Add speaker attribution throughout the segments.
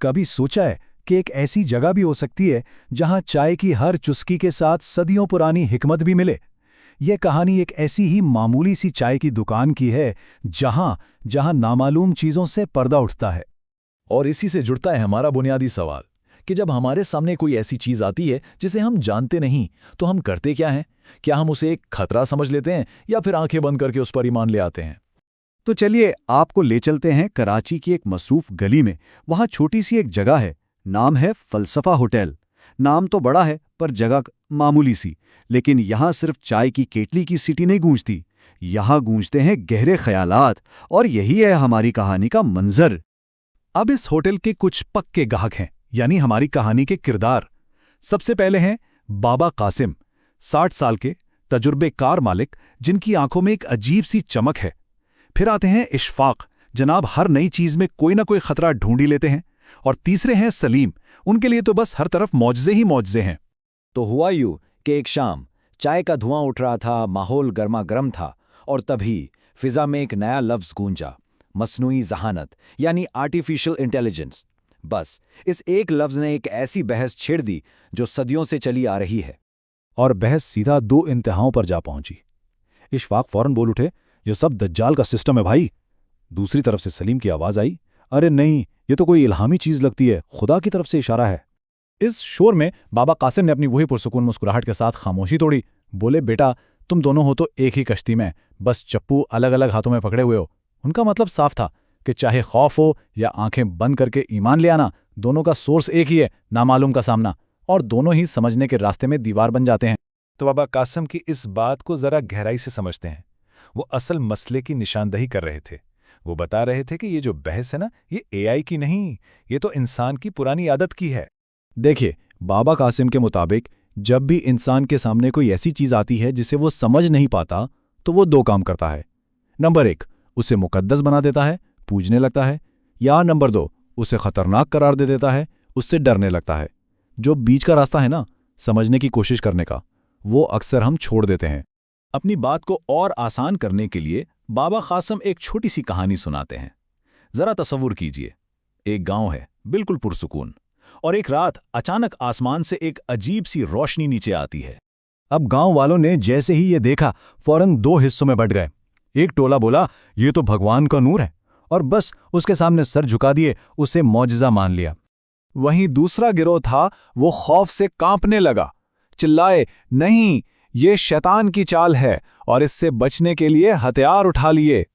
Speaker 1: कभी सोचा है कि एक ऐसी जगह भी हो सकती है जहां चाय की हर चुस्की के साथ सदियों पुरानी हिकमत भी मिले? यह कहानी एक ऐसी ही मामूली सी चाय की दुकान की है जहां जहां नामालूम चीजों से पर्दा उठता है।
Speaker 2: और इसी से जुड़ता है हमारा बुनियादी सवाल कि जब हमारे सामने कोई ऐसी चीज आती है जिसे हम जानते नहीं, तो हम करते क्या हैं? क्या हम उसे एक खतरा समझ लेते हैं या फिर आंखें बंद करके उस पर ईमान ले आते हैं?
Speaker 1: तो चलिए आपको ले चलते हैं कराची की एक मसरूफ गली में। वहां छोटी सी एक जगह है, नाम है फलसफा होटल। नाम तो बड़ा है पर जगह मामूली सी। लेकिन यहां सिर्फ चाय की केटली की सीटी नहीं गूंजती, यहां गूंजते हैं गहरे ख्यालात। और यही है हमारी कहानी का मंजर। अब इस होटल के कुछ पक्के गाहक हैं, यानी हमारी कहानी के किरदार। सबसे पहले हैं बाबा कासिम, 60 साल के तजुर्बेकार मालिक जिनकी आंखों में एक अजीब सी चमक है। फिर आते हैं इशफाक, जनाब हर नई चीज में कोई ना कोई खतरा ढूंढ ही लेते हैं। और तीसरे हैं सलीम, उनके लिए तो बस हर तरफ मौजज़े ही मौजज़े हैं।
Speaker 3: तो हुआ यूं कि एक शाम चाय का धुआं उठ रहा था, माहौल गर्मा गर्म था, और तभी फिजा में एक नया लफ्ज गूंजा, मसनूई जहानत, यानी आर्टिफिशियल इंटेलिजेंस। बस इस एक लफ्ज ने एक ऐसी बहस छेड़ दी जो सदियों से चली आ रही है।
Speaker 1: और बहस सीधा दो इंतहाओं पर जा पहुंची। इशफाक फौरन बोल उठे, ये सब दज्जाल का सिस्टम है भाई। दूसरी तरफ से सलीम की आवाज आई, अरे नहीं, ये तो कोई इल्हामी चीज लगती है, खुदा की तरफ से इशारा है। इस शोर में बाबा कासिम ने अपनी वही पुरसुकून मुस्कुराहट के साथ खामोशी तोड़ी। बोले, बेटा तुम दोनों हो तो एक ही कश्ती में, बस चप्पू अलग अलग हाथों में पकड़े हुए हो। उनका मतलब साफ था कि चाहे खौफ हो या आंखें बंद करके ईमान ले आना, दोनों का सोर्स एक ही है, नामालूम का सामना। और दोनों ही समझने के रास्ते में दीवार बन जाते हैं।
Speaker 4: तो बाबा कासिम की इस बात को जरा गहराई से समझते हैं। वो असल मसले की निशानदही कर रहे थे। वो बता रहे थे कि ये जो बहस है ना, ये एआई की नहीं, ये तो इंसान की पुरानी आदत की है।
Speaker 1: देखिए, बाबा कासिम के मुताबिक जब भी इंसान के सामने कोई ऐसी चीज आती है जिसे वो समझ नहीं पाता, तो वो दो काम करता है। नंबर 1, उसे मुकद्दस बना देता है, पूजने लगता है। या नंबर 2, उसे खतरनाक करार दे देता है, उससे डरने लगता है। जो बीच का रास्ता है ना, समझने की कोशिश करने का, वो अक्सर हम छोड़ देते हैं।
Speaker 2: अपनी बात को और आसान करने के लिए बाबा कासिम एक छोटी सी कहानी सुनाते हैं। जरा तसव्वुर कीजिए, एक गांव है बिल्कुल पुरसुकून, और एक रात अचानक आसमान से एक अजीब सी रोशनी नीचे आती है।
Speaker 1: अब गांव वालों ने जैसे ही ये देखा, फौरन 2 हिस्सों में बंट गए। एक टोला बोला, ये तो भगवान का नूर है, और बस उसके सामने सर झुका दिए, उसे मौजज़ा मान लिया। वहीं दूसरा गिरोह था, वो खौफ से कांपने लगा, चिल्लाए, नहीं, ये शैतान की चाल है, और इससे बचने के लिए हथियार उठा लिए।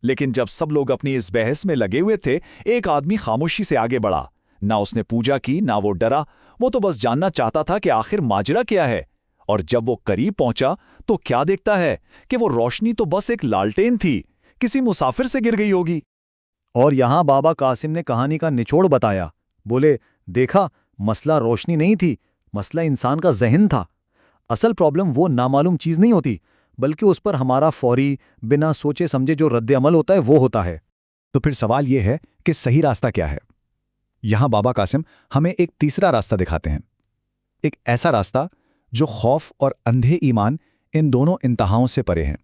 Speaker 2: लेकिन जब सब लोग अपनी इस बहस में लगे हुए थे, एक आदमी खामोशी से आगे बढ़ा। ना उसने पूजा की, ना वो डरा, वो तो बस जानना चाहता था कि आखिर माजरा क्या है। और जब वो करीब पहुंचा तो क्या देखता है कि वो रोशनी तो बस एक लालटेन थी, किसी मुसाफिर से गिर गई होगी।
Speaker 3: और यहां बाबा कासिम ने कहानी का निचोड़ बताया। बोले, देखा, मसला रोशनी नहीं थी, मसला इंसान का जहन था। असल प्रॉब्लम वो नामालूम चीज नहीं होती, बल्कि उस पर हमारा फौरी, बिना सोचे समझे जो रद्द अमल होता है वो होता है।
Speaker 1: तो फिर सवाल यह है कि सही रास्ता क्या है? यहां बाबा कासिम हमें एक तीसरा रास्ता दिखाते हैं, एक ऐसा रास्ता जो खौफ और अंधे ईमान, इन दोनों इंतहाओं से परे हैं।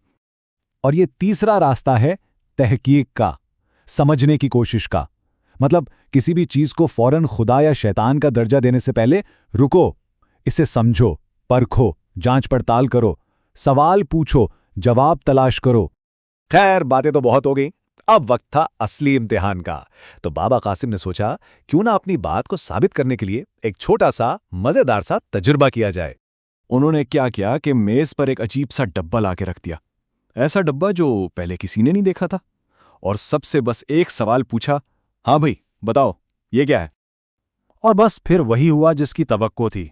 Speaker 1: और ये तीसरा रास्ता है तहकीक का, समझने की कोशिश का। मतलब किसी भी चीज को फौरन खुदा या शैतान का दर्जा देने से पहले रुको, इसे समझो, परखो, जांच पड़ताल करो, सवाल पूछो, जवाब तलाश करो।
Speaker 3: खैर, बातें तो बहुत हो गई, अब वक्त था असली इम्तिहान का। तो बाबा कासिम ने सोचा, क्यों ना अपनी बात को साबित करने के लिए एक छोटा सा मजेदार सा तजुर्बा किया जाए।
Speaker 1: उन्होंने क्या किया कि मेज पर एक अजीब सा डब्बा लाके रख दिया, ऐसा डब्बा जो पहले किसी ने नहीं देखा था। और सबसे बस एक सवाल पूछा, हाँ भाई बताओ, ये क्या है? और बस फिर वही हुआ जिसकी तवक्को थी।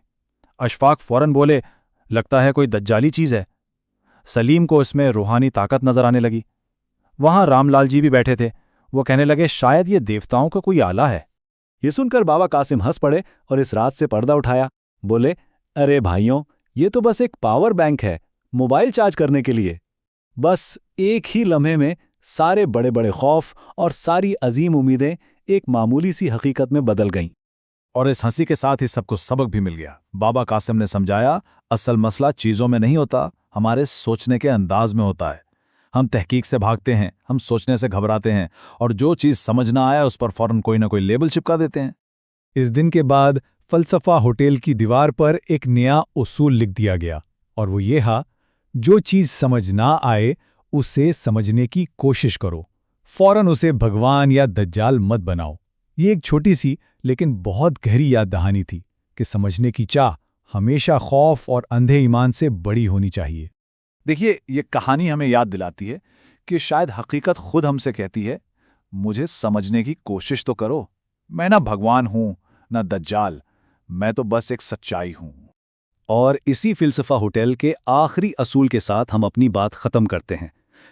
Speaker 1: अशफाक फौरन बोले, लगता है कोई दज्जाली चीज है। सलीम को इसमें रूहानी ताकत नजर आने लगी। वहां रामलाल जी भी बैठे थे, वो कहने लगे, शायद ये देवताओं का कोई आला है।
Speaker 3: ये सुनकर बाबा कासिम हंस पड़े और इस रात से पर्दा उठाया। बोले, अरे भाइयों, ये तो बस एक पावर बैंक है, मोबाइल चार्ज करने के लिए। बस एक ही लम्हे में सारे बड़े बड़े खौफ और सारी अजीम उम्मीदें एक मामूली सी हकीकत में बदल गईं।
Speaker 2: और इस हंसी के साथ ही सबको सबक भी मिल गया। बाबा कासिम ने समझाया, असल मसला चीज़ों में नहीं होता, हमारे सोचने के अंदाज में होता है। हम तहकीक से भागते हैं, हम सोचने से घबराते हैं, और जो चीज़ समझ ना आया उस पर फौरन कोई ना कोई लेबल चिपका देते हैं।
Speaker 4: इस दिन के बाद फलसफा होटल की दीवार पर एक नया उसूल लिख दिया गया, और वो ये हा, जो चीज़ समझ ना आए उसे समझने की कोशिश करो, फौरन उसे भगवान या दज्जाल मत बनाओ। ये एक छोटी सी लेकिन बहुत गहरी याद दहानी थी कि समझने की चाह हमेशा खौफ और अंधे ईमान से बड़ी होनी चाहिए।
Speaker 2: देखिए, ये कहानी हमें याद दिलाती है कि शायद हकीकत खुद हमसे कहती है, मुझे समझने की कोशिश तो करो। मैं ना भगवान हूं, ना दज्जाल, मैं तो बस एक सच्चाई हूं।
Speaker 1: और इसी फिलसफा होटल के आखिरी असूल के साथ हम अपनी बात खत्म करते हैं।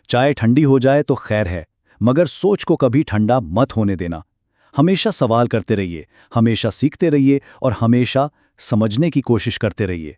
Speaker 1: चाय ठंडी हो जाए तो खैर है, मगर सोच को कभी ठंडा मत होने देना। हमेशा सवाल करते रहिए, हमेशा सीखते रहिए और हमेशा समझने की कोशिश करते रहिए।